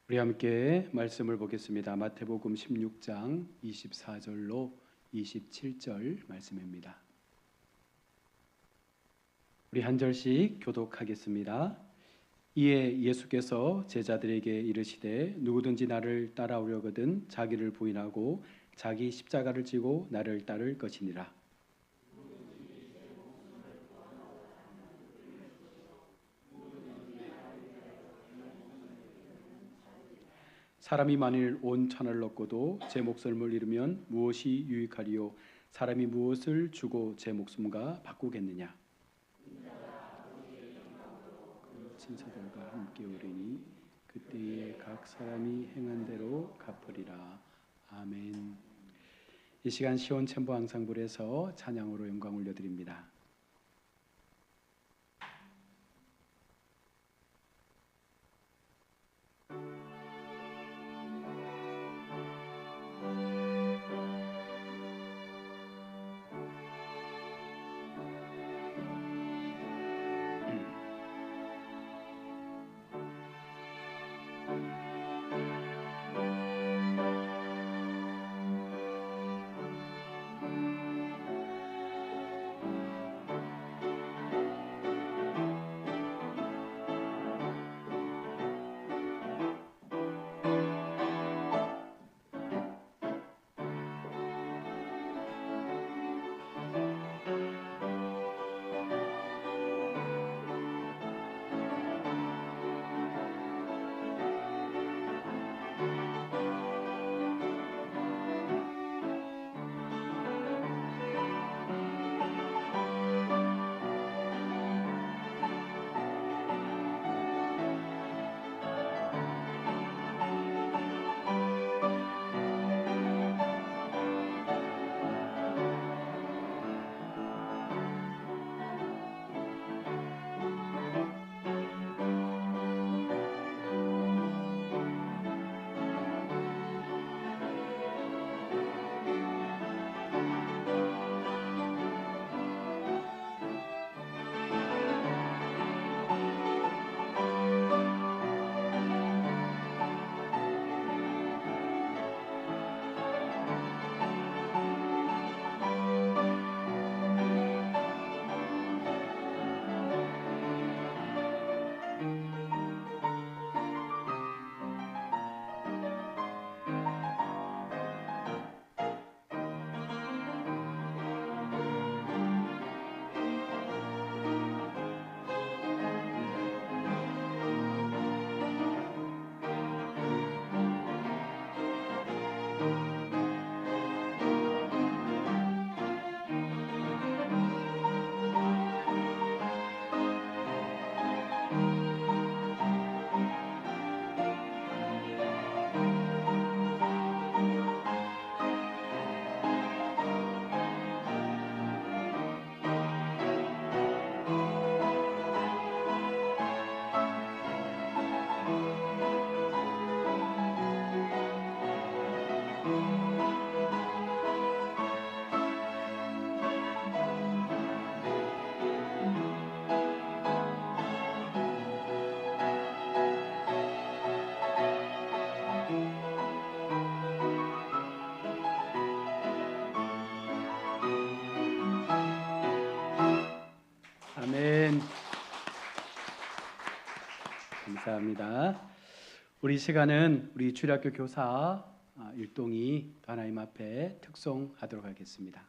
우리 함께 말씀을 보겠습니다. 마태복음 16장 24절로 27절 말씀입니다. 우리 한 절씩 교독하겠습니다. 이에 예수께서 제자들에게 이르시되 누구든지 나를 따라오려거든 자기를 부인하고 자기 십자가를 지고 나를 따를 것이니라. 사람이 만일 온 천하를 얻고도 제 목숨을 잃으면 무엇이 유익하리요? 사람이 무엇을 주고 제 목숨과 바꾸겠느냐? 그 친사들과 함께 오리니 그때에 각 사람이 행한 대로 갚으리라. 아멘. 이 시간 시온 챔버 앙상블에서 찬양으로 영광 올려드립니다. 아멘. 감사합니다. 우리 시간은 우리 주일학교 교사 일동이 하나님 앞에 특송하도록 하겠습니다.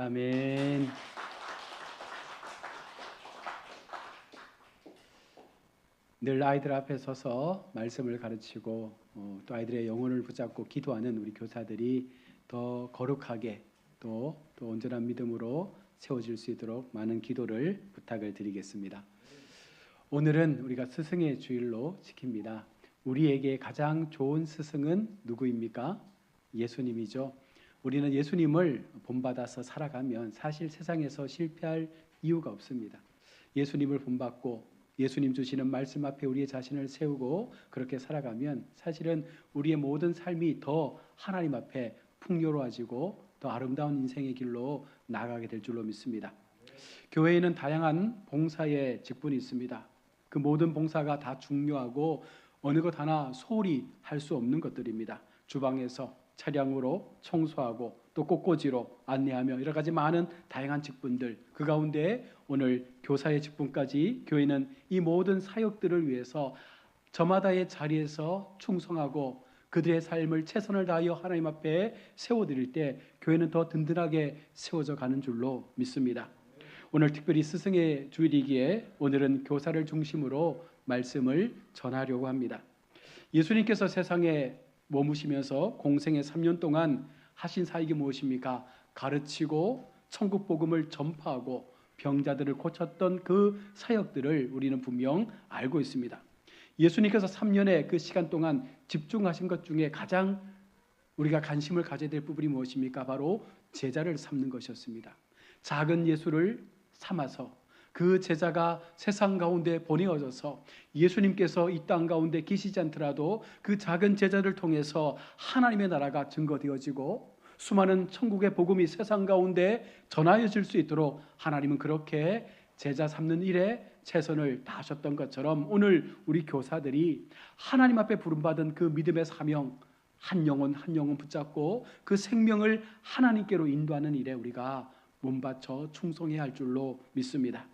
아멘. 늘 아이들 앞에 서서 말씀을 가르치고 또 아이들의 영혼을 붙잡고 기도하는 우리 교사들이 더 거룩하게 또 온전한 믿음으로 세워질 수 있도록 많은 기도를 부탁을 드리겠습니다. 오늘은 우리가 스승의 주일로 지킵니다. 우리에게 가장 좋은 스승은 누구입니까? 예수님이죠. 우리는 예수님을 본받아서 살아가면 사실 세상에서 실패할 이유가 없습니다. 예수님을 본받고 예수님 주시는 말씀 앞에 우리의 자신을 세우고 그렇게 살아가면 사실은 우리의 모든 삶이 더 하나님 앞에 풍요로워지고 더 아름다운 인생의 길로 나아가게 될 줄로 믿습니다. 교회에는 다양한 봉사의 직분이 있습니다. 그 모든 봉사가 다 중요하고 어느 것 하나 소홀히 할 수 없는 것들입니다. 주방에서 차량으로 청소하고 또 꽃꽂이로 안내하며 여러 가지 많은 다양한 직분들, 그 가운데 오늘 교사의 직분까지 교회는 이 모든 사역들을 위해서 저마다의 자리에서 충성하고 그들의 삶을 최선을 다하여 하나님 앞에 세워드릴 때 교회는 더 든든하게 세워져 가는 줄로 믿습니다. 오늘 특별히 스승의 주일이기에 오늘은 교사를 중심으로 말씀을 전하려고 합니다. 예수님께서 세상에 머무시면서 공생의 3년 동안 하신 사역이 무엇입니까? 가르치고 천국 복음을 전파하고 병자들을 고쳤던 그 사역들을 우리는 분명 알고 있습니다. 예수님께서 3년의 그 시간 동안 집중하신 것 중에 가장 우리가 관심을 가져야 될 부분이 무엇입니까? 바로 제자를 삼는 것이었습니다. 작은 예수를 삼아서 그 제자가 세상 가운데 보내어져서 예수님께서 이 땅 가운데 계시지 않더라도 그 작은 제자를 통해서 하나님의 나라가 증거되어지고 수많은 천국의 복음이 세상 가운데 전하여질 수 있도록 하나님은 그렇게 제자 삼는 일에 최선을 다하셨던 것처럼 오늘 우리 교사들이 하나님 앞에 부름받은 그 믿음의 사명, 한 영혼 한 영혼 붙잡고 그 생명을 하나님께로 인도하는 일에 우리가 몸바쳐 충성해야 할 줄로 믿습니다.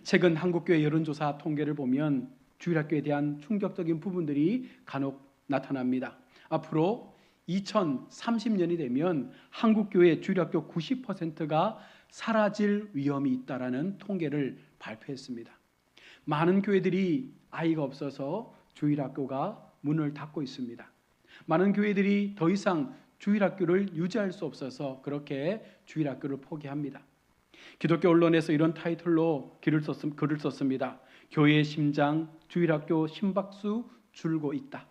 최근 한국교회 여론조사 통계를 보면 주일학교에 대한 충격적인 부분들이 간혹 나타납니다. 앞으로 2030년이 되면 한국교회 주일학교 90%가 사라질 위험이 있다라는 통계를 발표했습니다. 많은 교회들이 아이가 없어서 주일학교가 문을 닫고 있습니다. 많은 교회들이 더 이상 주일학교를 유지할 수 없어서 그렇게 주일학교를 포기합니다. 기독교 언론에서 이런 타이틀로 글을 썼습니다. 교회의 심장, 주일학교 심박수 줄고 있다.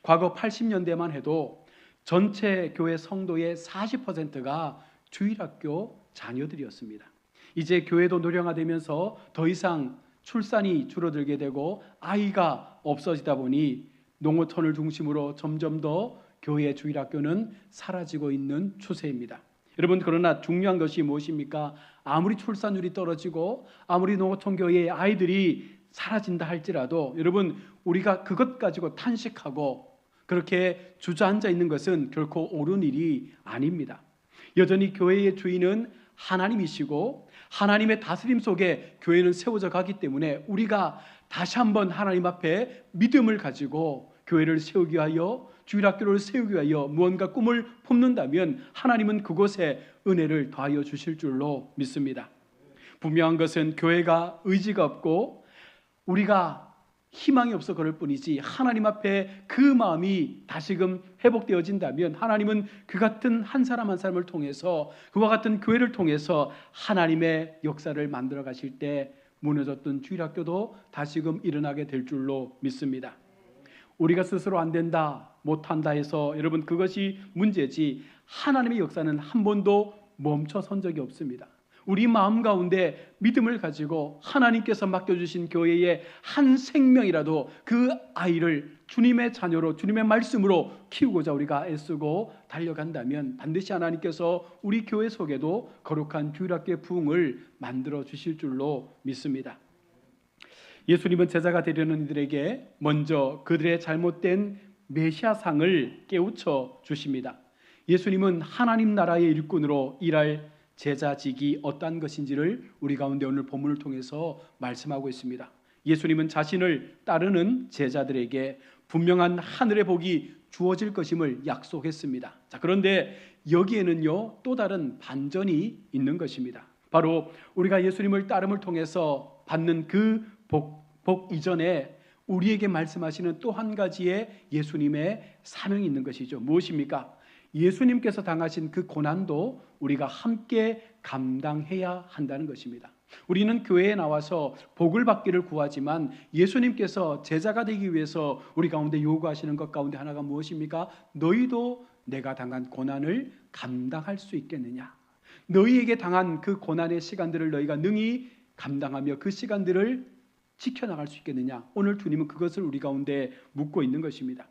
과거 80년대만 해도 전체 교회 성도의 40%가 주일학교 자녀들이었습니다. 이제 교회도 노령화되면서 더 이상 출산이 줄어들게 되고 아이가 없어지다 보니 농어촌을 중심으로 점점 더 교회의 주일학교는 사라지고 있는 추세입니다. 여러분, 그러나 중요한 것이 무엇입니까? 아무리 출산율이 떨어지고 아무리 농어촌 교회의 아이들이 사라진다 할지라도 여러분, 우리가 그것 가지고 탄식하고 그렇게 주저앉아 있는 것은 결코 옳은 일이 아닙니다. 여전히 교회의 주인은 하나님이시고 하나님의 다스림 속에 교회는 세워져 가기 때문에 우리가 다시 한번 하나님 앞에 믿음을 가지고 교회를 세우기 위하여 주일학교를 세우기 위하여 무언가 꿈을 품는다면 하나님은 그곳에 은혜를 더하여 주실 줄로 믿습니다. 분명한 것은 교회가 의지가 없고 우리가 희망이 없어 그럴 뿐이지 하나님 앞에 그 마음이 다시금 회복되어진다면 하나님은 그 같은 한 사람 한 사람을 통해서 그와 같은 교회를 통해서 하나님의 역사를 만들어 가실 때 무너졌던 주일학교도 다시금 일어나게 될 줄로 믿습니다. 우리가 스스로 안 된다, 못한다 해서 여러분 그것이 문제지 하나님의 역사는 한 번도 멈춰선 적이 없습니다. 우리 마음 가운데 믿음을 가지고 하나님께서 맡겨주신 교회의 한 생명이라도 그 아이를 주님의 자녀로 주님의 말씀으로 키우고자 우리가 애쓰고 달려간다면 반드시 하나님께서 우리 교회 속에도 거룩한 주일학교의 부흥을 만들어 주실 줄로 믿습니다. 예수님은 제자가 되려는 이들에게 먼저 그들의 잘못된 메시아상을 깨우쳐 주십니다. 예수님은 하나님 나라의 일꾼으로 일할 제자직이 어떠한 것인지를 우리 가운데 오늘 본문을 통해서 말씀하고 있습니다. 예수님은 자신을 따르는 제자들에게 분명한 하늘의 복이 주어질 것임을 약속했습니다. 자, 그런데 여기에는요 또 다른 반전이 있는 것입니다. 바로 우리가 예수님을 따름을 통해서 받는 그 복 이전에 우리에게 말씀하시는 또 한 가지의 예수님의 사명이 있는 것이죠. 무엇입니까? 예수님께서 당하신 그 고난도 우리가 함께 감당해야 한다는 것입니다. 우리는 교회에 나와서 복을 받기를 구하지만 예수님께서 제자가 되기 위해서 우리 가운데 요구하시는 것 가운데 하나가 무엇입니까? 너희도 내가 당한 고난을 감당할 수 있겠느냐? 너희에게 당한 그 고난의 시간들을 너희가 능히 감당하며 그 시간들을 지켜나갈 수 있겠느냐? 오늘 주님은 그것을 우리 가운데 묻고 있는 것입니다.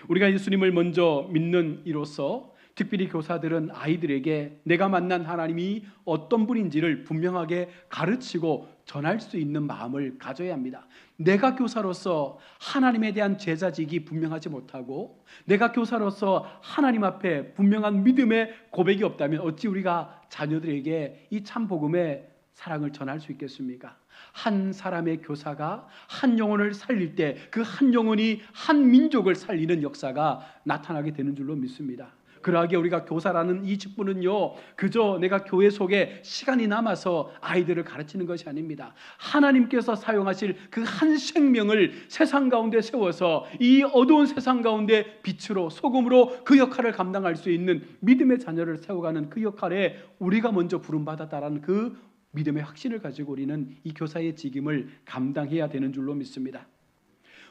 우리가 예수님을 먼저 믿는 이로써 특별히 교사들은 아이들에게 내가 만난 하나님이 어떤 분인지를 분명하게 가르치고 전할 수 있는 마음을 가져야 합니다. 내가 교사로서 하나님에 대한 제자직이 분명하지 못하고 내가 교사로서 하나님 앞에 분명한 믿음의 고백이 없다면 어찌 우리가 자녀들에게 이 참 복음의 사랑을 전할 수 있겠습니까? 한 사람의 교사가 한 영혼을 살릴 때 그 한 영혼이 한 민족을 살리는 역사가 나타나게 되는 줄로 믿습니다. 그러하기에 우리가 교사라는 이 직분은요 그저 내가 교회 속에 시간이 남아서 아이들을 가르치는 것이 아닙니다. 하나님께서 사용하실 그 한 생명을 세상 가운데 세워서 이 어두운 세상 가운데 빛으로 소금으로 그 역할을 감당할 수 있는 믿음의 자녀를 세워가는 그 역할에 우리가 먼저 부름받았다라는 그 믿음의 확신을 가지고 우리는 이 교사의 직임을 감당해야 되는 줄로 믿습니다.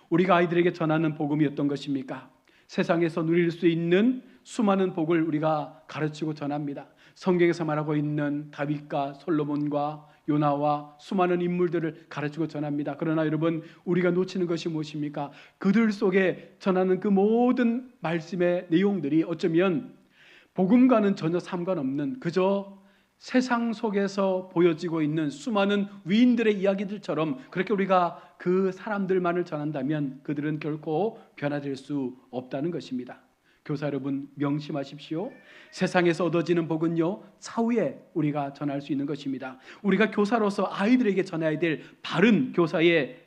우리가 아이들에게 전하는 복음이 어떤 것입니까? 세상에서 누릴 수 있는 수많은 복을 우리가 가르치고 전합니다. 성경에서 말하고 있는 다윗과 솔로몬과 요나와 수많은 인물들을 가르치고 전합니다. 그러나 여러분 우리가 놓치는 것이 무엇입니까? 그들 속에 전하는 그 모든 말씀의 내용들이 어쩌면 복음과는 전혀 상관없는 그저 세상 속에서 보여지고 있는 수많은 위인들의 이야기들처럼 그렇게 우리가 그 사람들만을 전한다면 그들은 결코 변화될 수 없다는 것입니다. 교사 여러분 명심하십시오. 세상에서 얻어지는 복은요 차후에 우리가 전할 수 있는 것입니다. 우리가 교사로서 아이들에게 전해야 될 바른 교사의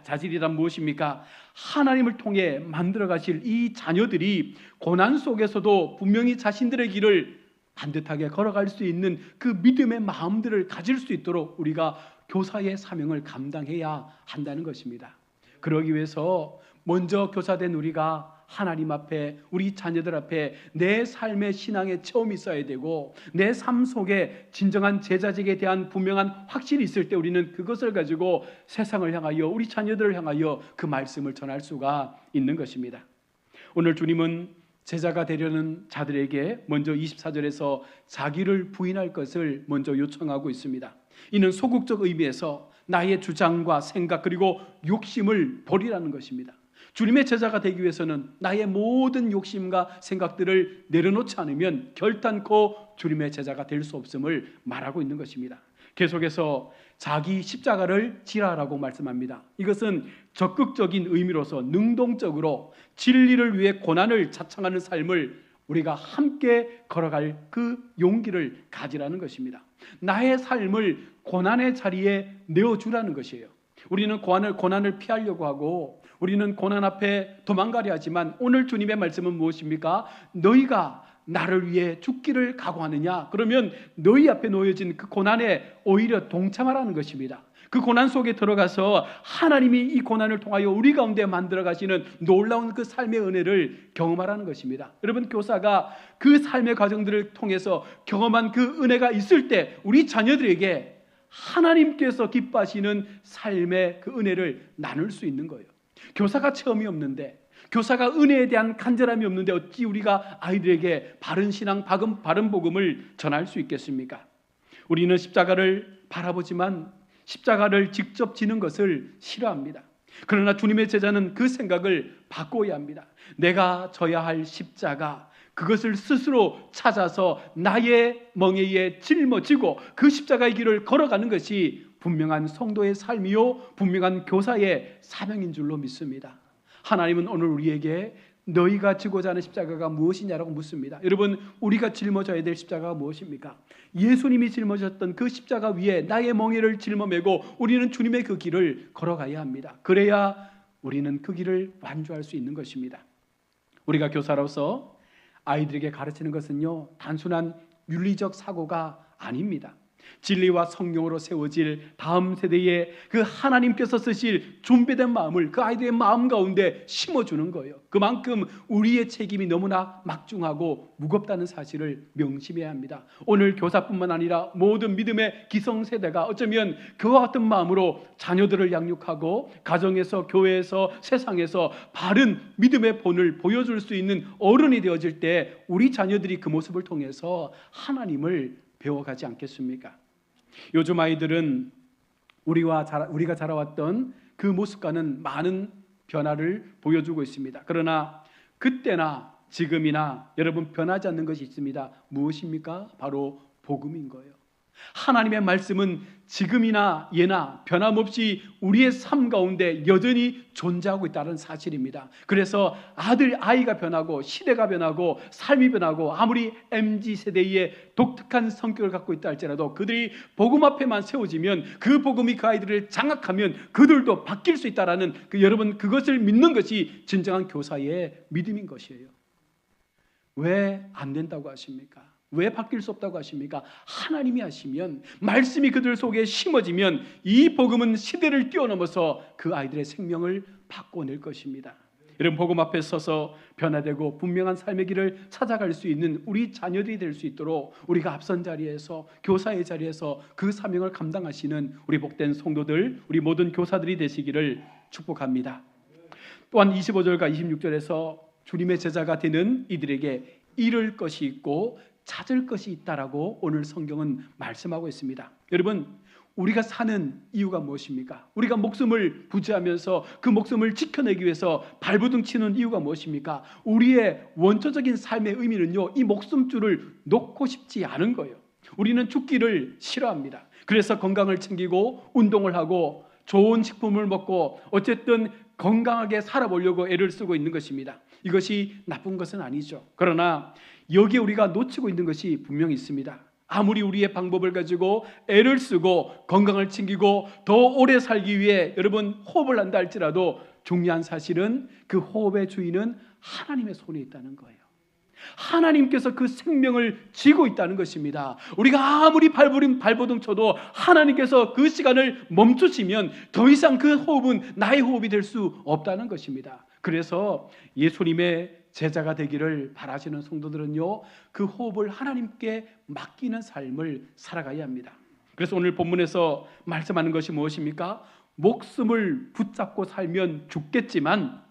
자질이란 무엇입니까? 하나님을 통해 만들어 가실 이 자녀들이 고난 속에서도 분명히 자신들의 길을 반듯하게 걸어갈 수 있는 그 믿음의 마음들을 가질 수 있도록 우리가 교사의 사명을 감당해야 한다는 것입니다. 그러기 위해서 먼저 교사된 우리가 하나님 앞에 우리 자녀들 앞에 내 삶의 신앙의 체험이 있어야 되고 내 삶 속에 진정한 제자직에 대한 분명한 확신이 있을 때 우리는 그것을 가지고 세상을 향하여 우리 자녀들을 향하여 그 말씀을 전할 수가 있는 것입니다. 오늘 주님은 제자가 되려는 자들에게 먼저 24절에서 자기를 부인할 것을 먼저 요청하고 있습니다. 이는 소극적 의미에서 나의 주장과 생각 그리고 욕심을 버리라는 것입니다. 주님의 제자가 되기 위해서는 나의 모든 욕심과 생각들을 내려놓지 않으면 결단코 주님의 제자가 될 수 없음을 말하고 있는 것입니다. 계속해서 자기 십자가를 지라라고 말씀합니다. 이것은 적극적인 의미로서 능동적으로 진리를 위해 고난을 자청하는 삶을 우리가 함께 걸어갈 그 용기를 가지라는 것입니다. 나의 삶을 고난의 자리에 내어주라는 것이에요. 우리는 고난을 피하려고 하고 우리는 고난 앞에 도망가려 하지만 오늘 주님의 말씀은 무엇입니까? 너희가 나를 위해 죽기를 각오하느냐? 그러면 너희 앞에 놓여진 그 고난에 오히려 동참하라는 것입니다. 그 고난 속에 들어가서 하나님이 이 고난을 통하여 우리 가운데 만들어 가시는 놀라운 그 삶의 은혜를 경험하라는 것입니다. 여러분 교사가 그 삶의 과정들을 통해서 경험한 그 은혜가 있을 때 우리 자녀들에게 하나님께서 기뻐하시는 삶의 그 은혜를 나눌 수 있는 거예요. 교사가 체험이 없는데 교사가 은혜에 대한 간절함이 없는데 어찌 우리가 아이들에게 바른 신앙, 바른 복음을 전할 수 있겠습니까? 우리는 십자가를 바라보지만 십자가를 직접 지는 것을 싫어합니다. 그러나 주님의 제자는 그 생각을 바꿔야 합니다. 내가 져야 할 십자가, 그것을 스스로 찾아서 나의 멍에에 짊어지고 그 십자가의 길을 걸어가는 것이 분명한 성도의 삶이요 분명한 교사의 사명인 줄로 믿습니다. 하나님은 오늘 우리에게 너희가 지고자 하는 십자가가 무엇이냐라고 묻습니다. 여러분 우리가 짊어져야 될 십자가가 무엇입니까? 예수님이 짊어졌던 그 십자가 위에 나의 멍에를 짊어매고 우리는 주님의 그 길을 걸어가야 합니다. 그래야 우리는 그 길을 완주할 수 있는 것입니다. 우리가 교사로서 아이들에게 가르치는 것은요, 단순한 윤리적 사고가 아닙니다. 진리와 성령으로 세워질 다음 세대에 그 하나님께서 쓰실 준비된 마음을 그 아이들의 마음 가운데 심어주는 거예요. 그만큼 우리의 책임이 너무나 막중하고 무겁다는 사실을 명심해야 합니다. 오늘 교사뿐만 아니라 모든 믿음의 기성세대가 어쩌면 그와 같은 마음으로 자녀들을 양육하고 가정에서, 교회에서, 세상에서 바른 믿음의 본을 보여줄 수 있는 어른이 되어질 때 우리 자녀들이 그 모습을 통해서 하나님을 배워가지 않겠습니까? 요즘 아이들은 우리가 자라왔던 그 모습과는 많은 변화를 보여주고 있습니다. 그러나 그때나 지금이나 여러분 변하지 않는 것이 있습니다. 무엇입니까? 바로 복음인 거예요. 하나님의 말씀은 지금이나 예나 변함없이 우리의 삶 가운데 여전히 존재하고 있다는 사실입니다. 그래서 아이가 변하고 시대가 변하고 삶이 변하고 아무리 MZ세대의 독특한 성격을 갖고 있다 할지라도 그들이 복음 앞에만 세워지면 그 복음이 그 아이들을 장악하면 그들도 바뀔 수 있다라는 여러분 그것을 믿는 것이 진정한 교사의 믿음인 것이에요. 왜 안 된다고 하십니까? 왜 바뀔 수 없다고 하십니까? 하나님이 하시면, 말씀이 그들 속에 심어지면 이 복음은 시대를 뛰어넘어서 그 아이들의 생명을 바꿔낼 것입니다. 여러분, 복음 앞에 서서 변화되고 분명한 삶의 길을 찾아갈 수 있는 우리 자녀들이 될 수 있도록 우리가 앞선 자리에서, 교사의 자리에서 그 사명을 감당하시는 우리 복된 성도들, 우리 모든 교사들이 되시기를 축복합니다. 또한 25절과 26절에서 주님의 제자가 되는 이들에게 잃을 것이 있고 찾을 것이 있다라고 오늘 성경은 말씀하고 있습니다. 여러분, 우리가 사는 이유가 무엇입니까? 우리가 목숨을 부지하면서 그 목숨을 지켜내기 위해서 발버둥 치는 이유가 무엇입니까? 우리의 원초적인 삶의 의미는요, 이 목숨줄을 놓고 싶지 않은 거예요. 우리는 죽기를 싫어합니다. 그래서 건강을 챙기고 운동을 하고 좋은 식품을 먹고 어쨌든 건강하게 살아보려고 애를 쓰고 있는 것입니다. 이것이 나쁜 것은 아니죠. 그러나 여기에 우리가 놓치고 있는 것이 분명히 있습니다. 아무리 우리의 방법을 가지고 애를 쓰고 건강을 챙기고 더 오래 살기 위해 여러분 호흡을 한다 할지라도 중요한 사실은 그 호흡의 주인은 하나님의 손에 있다는 거예요. 하나님께서 그 생명을 쥐고 있다는 것입니다. 우리가 아무리 발버둥 쳐도 하나님께서 그 시간을 멈추시면 더 이상 그 호흡은 나의 호흡이 될 수 없다는 것입니다. 그래서 예수님의 제자가 되기를 바라시는 성도들은요, 그 호흡을 하나님께 맡기는 삶을 살아가야 합니다. 그래서 오늘 본문에서 말씀하는 것이 무엇입니까? 목숨을 붙잡고 살면 죽겠지만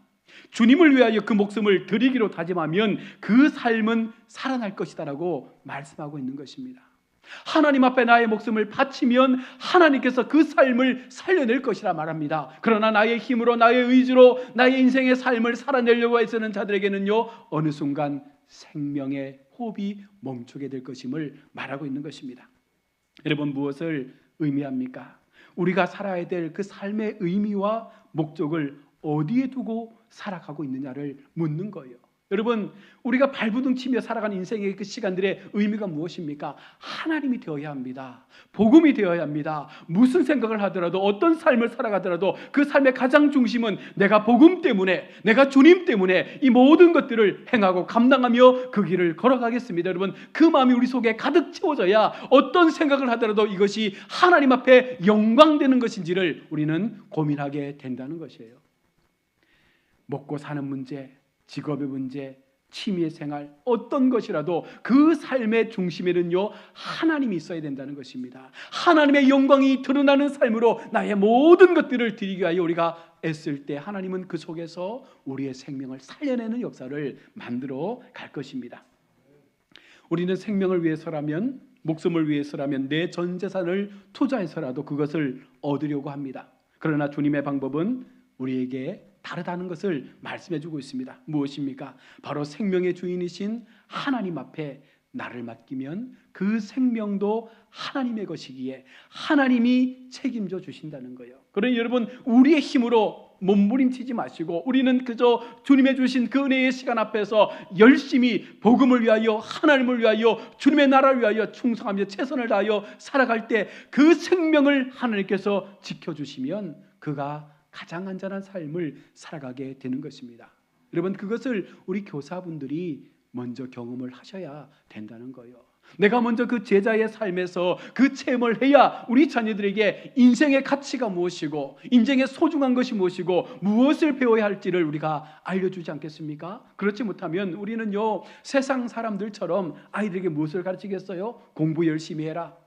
주님을 위하여 그 목숨을 드리기로 다짐하면 그 삶은 살아날 것이다라고 말씀하고 있는 것입니다. 하나님 앞에 나의 목숨을 바치면 하나님께서 그 삶을 살려낼 것이라 말합니다. 그러나 나의 힘으로, 나의 의지로 나의 인생의 삶을 살아내려고 애쓰는 자들에게는요, 어느 순간 생명의 호흡이 멈추게 될 것임을 말하고 있는 것입니다. 여러분, 무엇을 의미합니까? 우리가 살아야 될 그 삶의 의미와 목적을 어디에 두고 살아가고 있느냐를 묻는 거예요. 여러분, 우리가 발버둥 치며 살아가는 인생의 그 시간들의 의미가 무엇입니까? 하나님이 되어야 합니다. 복음이 되어야 합니다. 무슨 생각을 하더라도, 어떤 삶을 살아가더라도 그 삶의 가장 중심은 내가 복음 때문에, 내가 주님 때문에 이 모든 것들을 행하고 감당하며 그 길을 걸어가겠습니다. 여러분, 그 마음이 우리 속에 가득 채워져야 어떤 생각을 하더라도 이것이 하나님 앞에 영광되는 것인지를 우리는 고민하게 된다는 것이에요. 먹고 사는 문제, 직업의 문제, 취미의 생활, 어떤 것이라도 그 삶의 중심에는요, 하나님이 있어야 된다는 것입니다. 하나님의 영광이 드러나는 삶으로 나의 모든 것들을 드리기 위하여 우리가 애쓸 때 하나님은 그 속에서 우리의 생명을 살려내는 역사를 만들어 갈 것입니다. 우리는 생명을 위해서라면, 목숨을 위해서라면 내 전 재산을 투자해서라도 그것을 얻으려고 합니다. 그러나 주님의 방법은 우리에게 다르다는 것을 말씀해 주고 있습니다. 무엇입니까? 바로 생명의 주인이신 하나님 앞에 나를 맡기면 그 생명도 하나님의 것이기에 하나님이 책임져 주신다는 거예요. 그러니 여러분, 우리의 힘으로 몸부림치지 마시고 우리는 그저 주님의 주신 그 은혜의 시간 앞에서 열심히 복음을 위하여, 하나님을 위하여, 주님의 나라를 위하여 충성하며 최선을 다하여 살아갈 때 그 생명을 하나님께서 지켜주시면 그가 가장 안전한 삶을 살아가게 되는 것입니다. 여러분, 그것을 우리 교사분들이 먼저 경험을 하셔야 된다는 거예요. 내가 먼저 그 제자의 삶에서 그 체험을 해야 우리 자녀들에게 인생의 가치가 무엇이고 인생의 소중한 것이 무엇이고 무엇을 배워야 할지를 우리가 알려주지 않겠습니까? 그렇지 못하면 우리는요, 세상 사람들처럼 아이들에게 무엇을 가르치겠어요? 공부 열심히 해라.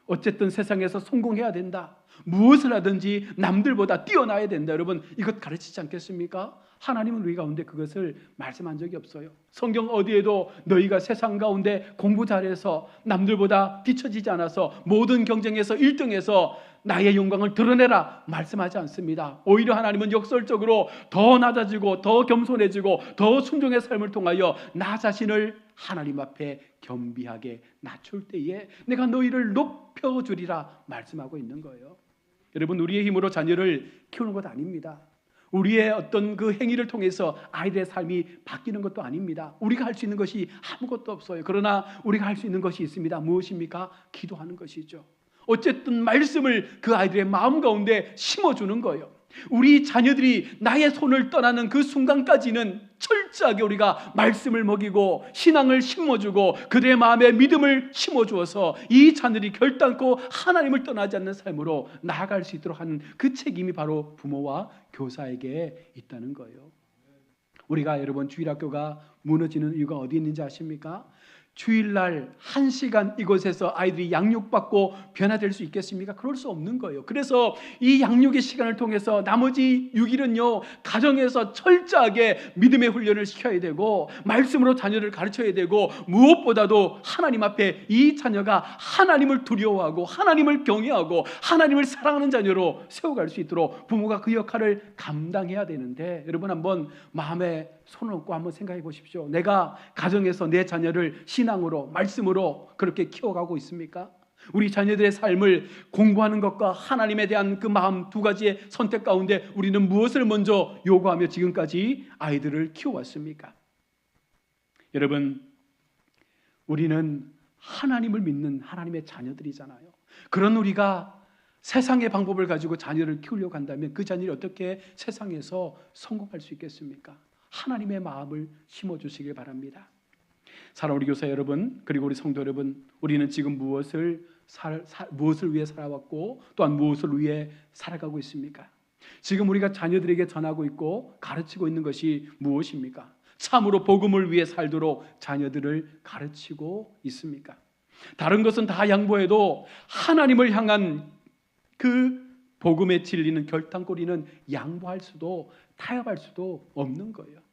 어쨌든 세상에서 성공해야 된다. 무엇을 하든지 남들보다 뛰어나야 된다. 여러분, 이것 가르치지 않겠습니까? 하나님은 우리 가운데 그것을 말씀한 적이 없어요. 성경 어디에도 너희가 세상 가운데 공부 잘해서 남들보다 뒤처지지 않아서 모든 경쟁에서 1등해서 나의 영광을 드러내라 말씀하지 않습니다. 오히려 하나님은 역설적으로 더 낮아지고 더 겸손해지고 더 순종의 삶을 통하여 나 자신을 하나님 앞에 겸비하게 낮출 때에 내가 너희를 높여주리라 말씀하고 있는 거예요. 여러분, 우리의 힘으로 자녀를 키우는 것 아닙니다. 우리의 어떤 그 행위를 통해서 아이들의 삶이 바뀌는 것도 아닙니다. 우리가 할 수 있는 것이 아무것도 없어요. 그러나 우리가 할 수 있는 것이 있습니다. 무엇입니까? 기도하는 것이죠. 어쨌든 말씀을 그 아이들의 마음 가운데 심어주는 거예요. 우리 자녀들이 나의 손을 떠나는 그 순간까지는 철저하게 우리가 말씀을 먹이고 신앙을 심어주고 그들의 마음에 믿음을 심어주어서 이 자녀들이 결단코 하나님을 떠나지 않는 삶으로 나아갈 수 있도록 하는 그 책임이 바로 부모와 교사에게 있다는 거예요. 우리가 여러분 주일학교가 무너지는 이유가 어디 있는지 아십니까? 주일날 1시간 이곳에서 아이들이 양육받고 변화될 수 있겠습니까? 그럴 수 없는 거예요. 그래서 이 양육의 시간을 통해서 나머지 6일은요 가정에서 철저하게 믿음의 훈련을 시켜야 되고 말씀으로 자녀를 가르쳐야 되고 무엇보다도 하나님 앞에 이 자녀가 하나님을 두려워하고 하나님을 경외하고 하나님을 사랑하는 자녀로 세워갈 수 있도록 부모가 그 역할을 감당해야 되는데, 여러분 한번 마음에 손을 얹고 한번 생각해 보십시오. 내가 가정에서 내 자녀를 신앙으로 말씀으로 그렇게 키워가고 있습니까? 우리 자녀들의 삶을 공부하는 것과 하나님에 대한 그 마음 두 가지의 선택 가운데 우리는 무엇을 먼저 요구하며 지금까지 아이들을 키워왔습니까? 여러분, 우리는 하나님을 믿는 하나님의 자녀들이잖아요. 그런 우리가 세상의 방법을 가지고 자녀를 키우려고 한다면 그 자녀를 어떻게 세상에서 성공할 수 있겠습니까? 하나님의 마음을 심어주시길 바랍니다. 사랑하는 우리 교사 여러분, 그리고 우리 성도 여러분, 우리는 지금 무엇을 위해 살아왔고 또한 무엇을 위해 살아가고 있습니까? 지금 우리가 자녀들에게 전하고 있고 가르치고 있는 것이 무엇입니까? 참으로 복음을 위해 살도록 자녀들을 가르치고 있습니까? 다른 것은 다 양보해도 하나님을 향한 그 복음의 진리는 결단코리는 양보할 수도 타협할 수도 없는 거예요.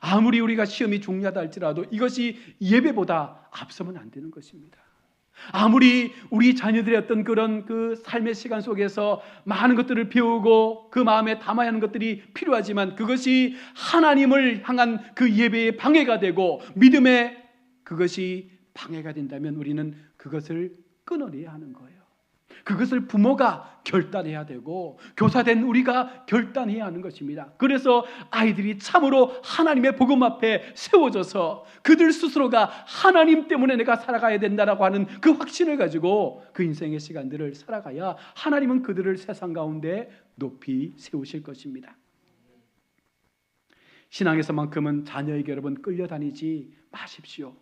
아무리 우리가 시험이 중요하다 할지라도 이것이 예배보다 앞서면 안 되는 것입니다. 아무리 우리 자녀들의 어떤 그런 그 삶의 시간 속에서 많은 것들을 배우고 그 마음에 담아야 하는 것들이 필요하지만 그것이 하나님을 향한 그 예배의 방해가 되고 믿음의 그것이 방해가 된다면 우리는 그것을 끊어내야 하는 거예요. 그것을 부모가 결단해야 되고 교사된 우리가 결단해야 하는 것입니다. 그래서 아이들이 참으로 하나님의 복음 앞에 세워져서 그들 스스로가 하나님 때문에 내가 살아가야 된다라고 하는 그 확신을 가지고 그 인생의 시간들을 살아가야 하나님은 그들을 세상 가운데 높이 세우실 것입니다. 신앙에서만큼은 자녀에게 여러분 끌려다니지 마십시오.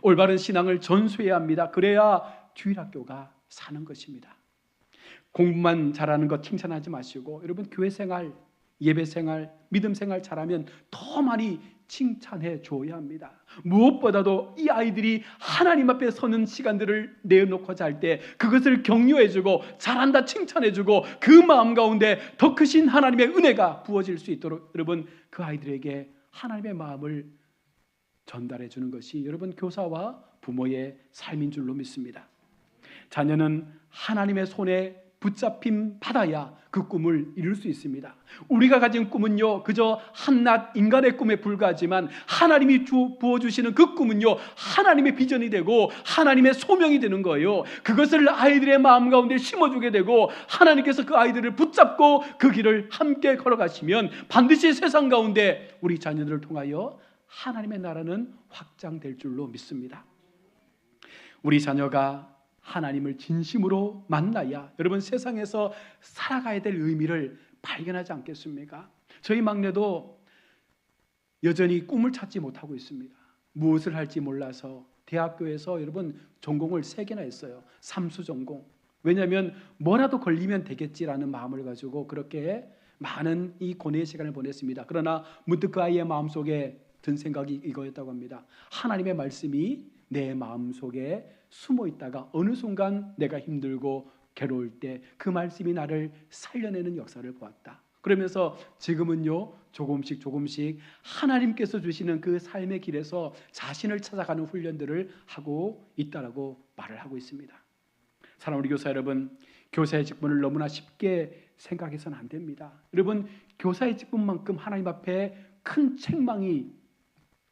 올바른 신앙을 전수해야 합니다. 그래야 주일학교가 사는 것입니다. 공부만 잘하는 것 칭찬하지 마시고 여러분 교회 생활, 예배 생활, 믿음 생활 잘하면 더 많이 칭찬해 줘야 합니다. 무엇보다도 이 아이들이 하나님 앞에 서는 시간들을 내어놓고자 할 때 그것을 격려해주고 잘한다 칭찬해주고 그 마음 가운데 더 크신 하나님의 은혜가 부어질 수 있도록 여러분 그 아이들에게 하나님의 마음을 전달해 주는 것이 여러분 교사와 부모의 삶인 줄로 믿습니다. 자녀는 하나님의 손에 붙잡힘 받아야 그 꿈을 이룰 수 있습니다. 우리가 가진 꿈은요 그저 한낱 인간의 꿈에 불과하지만 하나님이 부어주시는 그 꿈은요 하나님의 비전이 되고 하나님의 소명이 되는 거예요. 그것을 아이들의 마음 가운데 심어주게 되고 하나님께서 그 아이들을 붙잡고 그 길을 함께 걸어가시면 반드시 세상 가운데 우리 자녀들을 통하여 하나님의 나라는 확장될 줄로 믿습니다. 우리 자녀가 하나님을 진심으로 만나야 여러분 세상에서 살아가야 될 의미를 발견하지 않겠습니까? 저희 막내도 여전히 꿈을 찾지 못하고 있습니다. 무엇을 할지 몰라서 대학교에서 여러분 전공을 3개나 했어요. 삼수 전공. 왜냐하면 뭐라도 걸리면 되겠지라는 마음을 가지고 그렇게 많은 이 고뇌의 시간을 보냈습니다. 그러나 문득 그 아이의 마음속에 든 생각이 이거였다고 합니다. 하나님의 말씀이 내 마음속에 숨어 있다가 어느 순간 내가 힘들고 괴로울 때 그 말씀이 나를 살려내는 역사를 보았다. 그러면서 지금은요 조금씩 하나님께서 주시는 그 삶의 길에서 자신을 찾아가는 훈련들을 하고 있다라고 말을 하고 있습니다. 사랑하는 우리 교사 여러분, 교사의 직분을 너무나 쉽게 생각해서는 안 됩니다. 여러분, 교사의 직분만큼 하나님 앞에 큰 책망이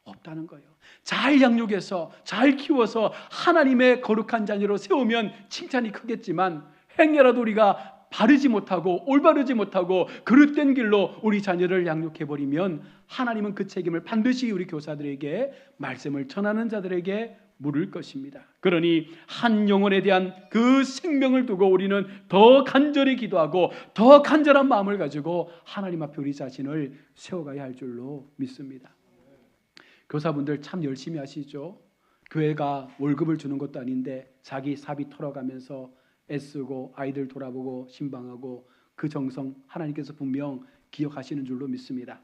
없다는 거예요. 잘 양육해서 잘 키워서 하나님의 거룩한 자녀로 세우면 칭찬이 크겠지만 행여라도 우리가 바르지 못하고 올바르지 못하고 그릇된 길로 우리 자녀를 양육해버리면 하나님은 그 책임을 반드시 우리 교사들에게, 말씀을 전하는 자들에게 물을 것입니다. 그러니 한 영혼에 대한 그 생명을 두고 우리는 더 간절히 기도하고 더 간절한 마음을 가지고 하나님 앞에 우리 자신을 세워가야 할 줄로 믿습니다. 교사분들 참 열심히 하시죠. 교회가 월급을 주는 것도 아닌데 자기 사비 털어가면서 애쓰고 아이들 돌아보고 신방하고 그 정성 하나님께서 분명 기억하시는 줄로 믿습니다.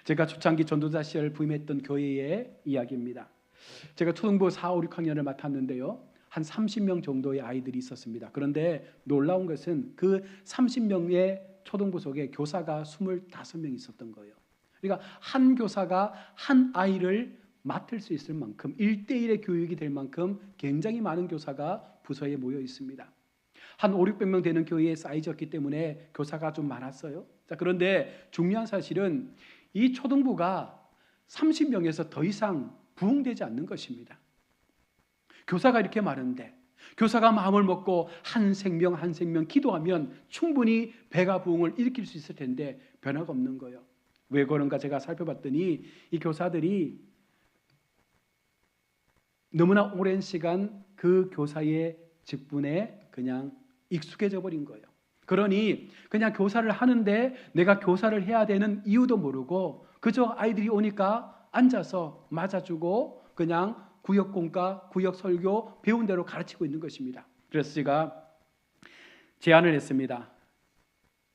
제가 초창기 전도자 시절 부임했던 교회의 이야기입니다. 제가 초등부 4, 5, 6학년을 맡았는데요. 한 30명 정도의 아이들이 있었습니다. 그런데 놀라운 것은 그 30명의 초등부 속에 교사가 25명 있었던 거예요. 그러니까 한 교사가 한 아이를 맡을 수 있을 만큼 1대1의 교육이 될 만큼 굉장히 많은 교사가 부서에 모여 있습니다. 한 5, 600명 되는 교회의 사이즈였기 때문에 교사가 좀 많았어요. 자, 그런데 중요한 사실은 이 초등부가 30명에서 더 이상 부흥되지 않는 것입니다. 교사가 이렇게 많은데 교사가 마음을 먹고 한 생명 한 생명 기도하면 충분히 배가 부흥을 일으킬 수 있을 텐데 변화가 없는 거예요. 왜 그런가 제가 살펴봤더니 이 교사들이 너무나 오랜 시간 그 교사의 직분에 그냥 익숙해져 버린 거예요. 그러니 그냥 교사를 하는데 내가 교사를 해야 되는 이유도 모르고 그저 아이들이 오니까 앉아서 맞아주고 그냥 구역공과 구역설교 배운 대로 가르치고 있는 것입니다. 그래서 제가 제안을 했습니다.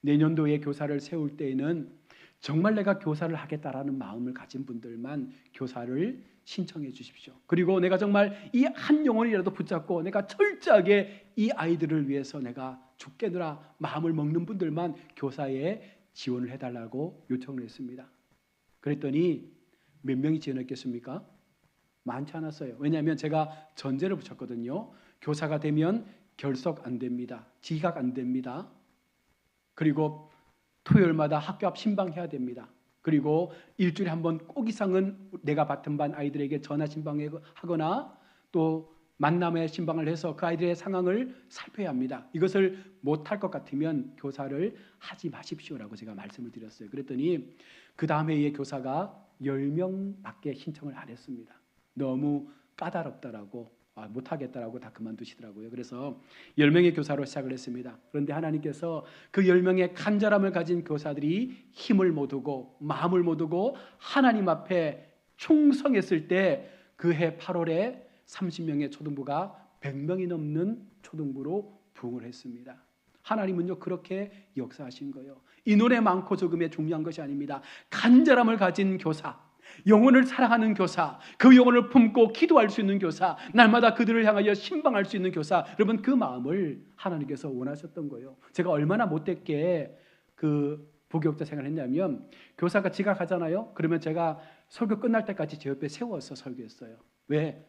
내년도에 교사를 세울 때에는 정말 내가 교사를 하겠다라는 마음을 가진 분들만 교사를 신청해 주십시오. 그리고 내가 정말 이 한 영혼이라도 붙잡고 내가 철저하게 이 아이들을 위해서 내가 죽겠노라 마음을 먹는 분들만 교사에 지원을 해달라고 요청을 했습니다. 그랬더니 몇 명이 지원했겠습니까? 많지 않았어요. 왜냐하면 제가 전제를 붙였거든요. 교사가 되면 결석 안 됩니다. 지각 안 됩니다. 그리고 토요일마다 학교 앞 신방해야 됩니다. 그리고 일주일에 한 번 꼭 이상은 내가 맡은 반 아이들에게 전화 신방하거나 또 만남의 신방을 해서 그 아이들의 상황을 살펴야 합니다. 이것을 못할 것 같으면 교사를 하지 마십시오라고 제가 말씀을 드렸어요. 그랬더니 그 다음 해에 교사가 10명밖에 신청을 안 했습니다. 너무 까다롭다라고 못하겠다라고 다 그만두시더라고요. 그래서 10명의 교사로 시작을 했습니다. 그런데 하나님께서 그 10명의 간절함을 가진 교사들이 힘을 모으고 마음을 모으고 하나님 앞에 충성했을 때 그 해 8월에 30명의 초등부가 100명이 넘는 초등부로 부흥을 했습니다. 하나님은요 그렇게 역사하신 거예요. 인원의 많고 적음에 중요한 것이 아닙니다. 간절함을 가진 교사, 영혼을 사랑하는 교사, 그 영혼을 품고 기도할 수 있는 교사, 날마다 그들을 향하여 신방할 수 있는 교사, 여러분 그 마음을 하나님께서 원하셨던 거예요. 제가 얼마나 못됐게 그 부교육자 생활을 했냐면 교사가 지각하잖아요. 그러면 제가 설교 끝날 때까지 제 옆에 세워서 설교했어요. 왜?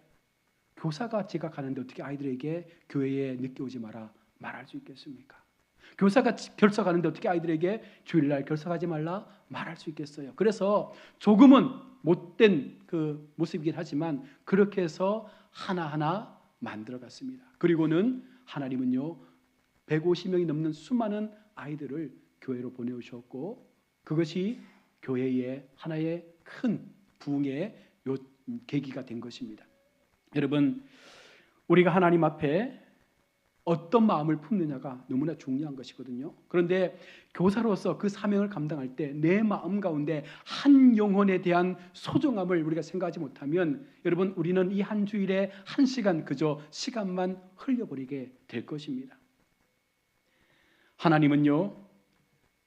교사가 지각하는데 어떻게 아이들에게 교회에 늦게 오지 마라 말할 수 있겠습니까? 교사가 결석하는데 어떻게 아이들에게 주일날 결석하지 말라 말할 수 있겠어요? 그래서 조금은 못된 그 모습이긴 하지만 그렇게 해서 하나하나 만들어갔습니다. 그리고는 하나님은요 150명이 넘는 수많은 아이들을 교회로 보내오셨고 그것이 교회의 하나의 큰 부흥의 계기가 된 것입니다. 여러분 우리가 하나님 앞에 어떤 마음을 품느냐가 너무나 중요한 것이거든요. 그런데 교사로서 그 사명을 감당할 때 내 마음 가운데 한 영혼에 대한 소중함을 우리가 생각하지 못하면 여러분, 우리는 이 한 주일에 한 시간 그저 시간만 흘려버리게 될 것입니다. 하나님은요,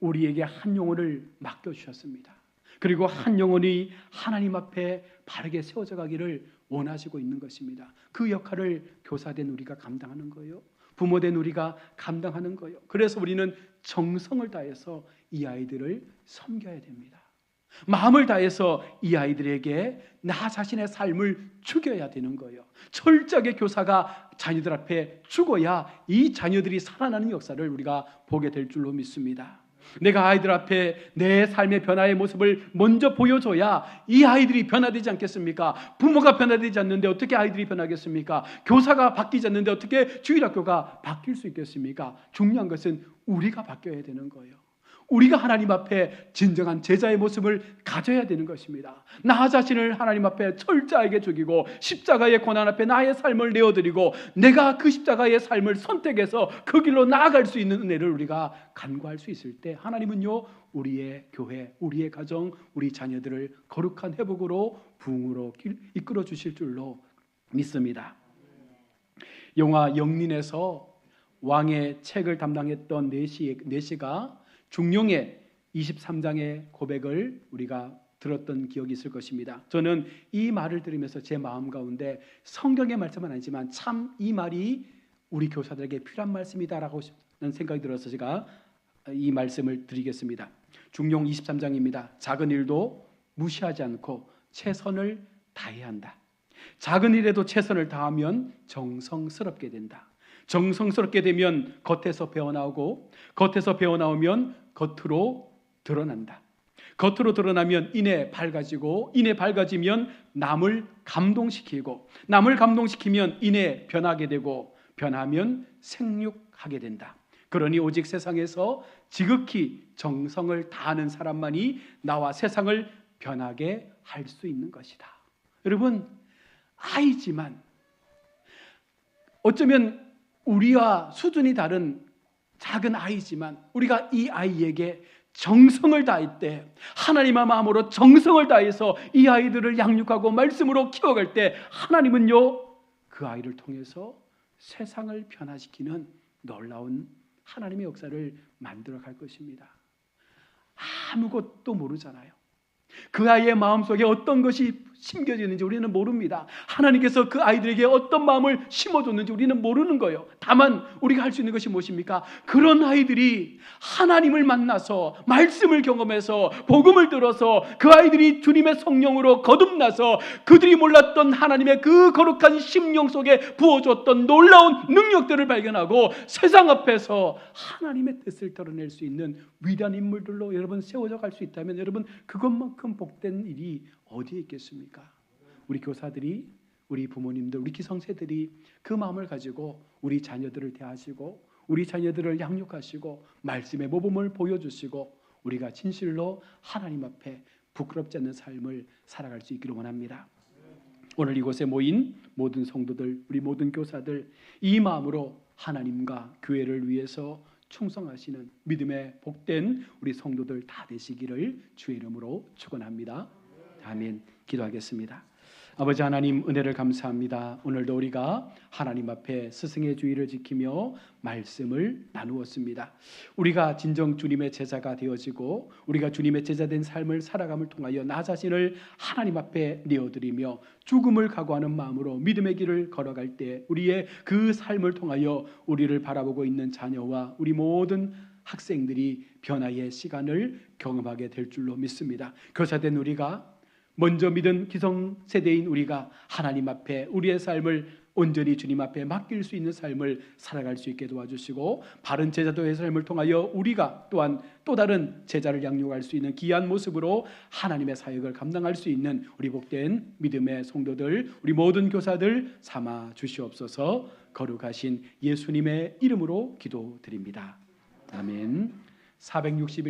우리에게 한 영혼을 맡겨주셨습니다. 그리고 한 영혼이 하나님 앞에 바르게 세워져 가기를 원하시고 있는 것입니다. 그 역할을 교사된 우리가 감당하는 거예요. 부모된 우리가 감당하는 거예요. 그래서 우리는 정성을 다해서 이 아이들을 섬겨야 됩니다. 마음을 다해서 이 아이들에게 나 자신의 삶을 죽여야 되는 거예요. 철저하게 교사가 자녀들 앞에 죽어야 이 자녀들이 살아나는 역사를 우리가 보게 될 줄로 믿습니다. 내가 아이들 앞에 내 삶의 변화의 모습을 먼저 보여줘야 이 아이들이 변화되지 않겠습니까? 부모가 변화되지 않는데 어떻게 아이들이 변하겠습니까? 교사가 바뀌지 않는데 어떻게 주일학교가 바뀔 수 있겠습니까? 중요한 것은 우리가 바뀌어야 되는 거예요. 우리가 하나님 앞에 진정한 제자의 모습을 가져야 되는 것입니다. 나 자신을 하나님 앞에 철저하게 죽이고 십자가의 고난 앞에 나의 삶을 내어드리고 내가 그 십자가의 삶을 선택해서 그 길로 나아갈 수 있는 은혜를 우리가 간구할 수 있을 때 하나님은요, 우리의 교회, 우리의 가정, 우리 자녀들을 거룩한 회복으로 부흥으로 이끌어 주실 줄로 믿습니다. 영화 영린에서 왕의 책을 담당했던 내시가 중용의 23장의 고백을 우리가 들었던 기억이 있을 것입니다. 저는 이 말을 들으면서 제 마음 가운데 성경의 말씀은 아니지만 참 이 말이 우리 교사들에게 필요한 말씀이다라고 하는 생각이 들어서 제가 이 말씀을 드리겠습니다. 중용 23장입니다. 작은 일도 무시하지 않고 최선을 다해야 한다. 작은 일에도 최선을 다하면 정성스럽게 된다. 정성스럽게 되면 겉에서 배어나오고 겉에서 배어나오면 겉으로 드러난다. 겉으로 드러나면 이내 밝아지고 이내 밝아지면 남을 감동시키고 남을 감동시키면 이내 변하게 되고 변하면 생육하게 된다. 그러니 오직 세상에서 지극히 정성을 다하는 사람만이 나와 세상을 변하게 할 수 있는 것이다. 여러분, 아이지만 어쩌면 우리와 수준이 다른 작은 아이지만 우리가 이 아이에게 정성을 다할 때 하나님의 마음으로 정성을 다해서 이 아이들을 양육하고 말씀으로 키워갈 때 하나님은요, 그 아이를 통해서 세상을 변화시키는 놀라운 하나님의 역사를 만들어갈 것입니다. 아무것도 모르잖아요. 그 아이의 마음속에 어떤 것이 심겨지는지 우리는 모릅니다. 하나님께서 그 아이들에게 어떤 마음을 심어줬는지 우리는 모르는 거예요. 다만 우리가 할 수 있는 것이 무엇입니까? 그런 아이들이 하나님을 만나서 말씀을 경험해서 복음을 들어서 그 아이들이 주님의 성령으로 거듭나서 그들이 몰랐던 하나님의 그 거룩한 심령 속에 부어줬던 놀라운 능력들을 발견하고 세상 앞에서 하나님의 뜻을 드러낼 수 있는 위대한 인물들로 여러분 세워져 갈 수 있다면 여러분, 그것만큼 복된 일이 어디에 있겠습니까? 우리 교사들이, 우리 부모님들, 우리 기성세들이 그 마음을 가지고 우리 자녀들을 대하시고 우리 자녀들을 양육하시고 말씀의 모범을 보여주시고 우리가 진실로 하나님 앞에 부끄럽지 않는 삶을 살아갈 수 있기를 원합니다. 오늘 이곳에 모인 모든 성도들, 우리 모든 교사들, 이 마음으로 하나님과 교회를 위해서 충성하시는 믿음의 복된 우리 성도들 다 되시기를 주의 이름으로 축원합니다. 아멘. 기도하겠습니다. 아버지 하나님, 은혜를 감사합니다. 오늘도 우리가 하나님 앞에 스승의 주의를 지키며 말씀을 나누었습니다. 우리가 진정 주님의 제자가 되어지고 우리가 주님의 제자된 삶을 살아감을 통하여 나 자신을 하나님 앞에 내어드리며 죽음을 각오하는 마음으로 믿음의 길을 걸어갈 때 우리의 그 삶을 통하여 우리를 바라보고 있는 자녀와 우리 모든 학생들이 변화의 시간을 경험하게 될 줄로 믿습니다. 교사된 우리가, 먼저 믿은 기성세대인 우리가 하나님 앞에 우리의 삶을 온전히 주님 앞에 맡길 수 있는 삶을 살아갈 수 있게 도와주시고 바른 제자도의 삶을 통하여 우리가 또한 또 다른 제자를 양육할 수 있는 귀한 모습으로 하나님의 사역을 감당할 수 있는 우리 복된 믿음의 성도들, 우리 모든 교사들 삼아 주시옵소서. 거룩하신 예수님의 이름으로 기도드립니다. 아멘. 461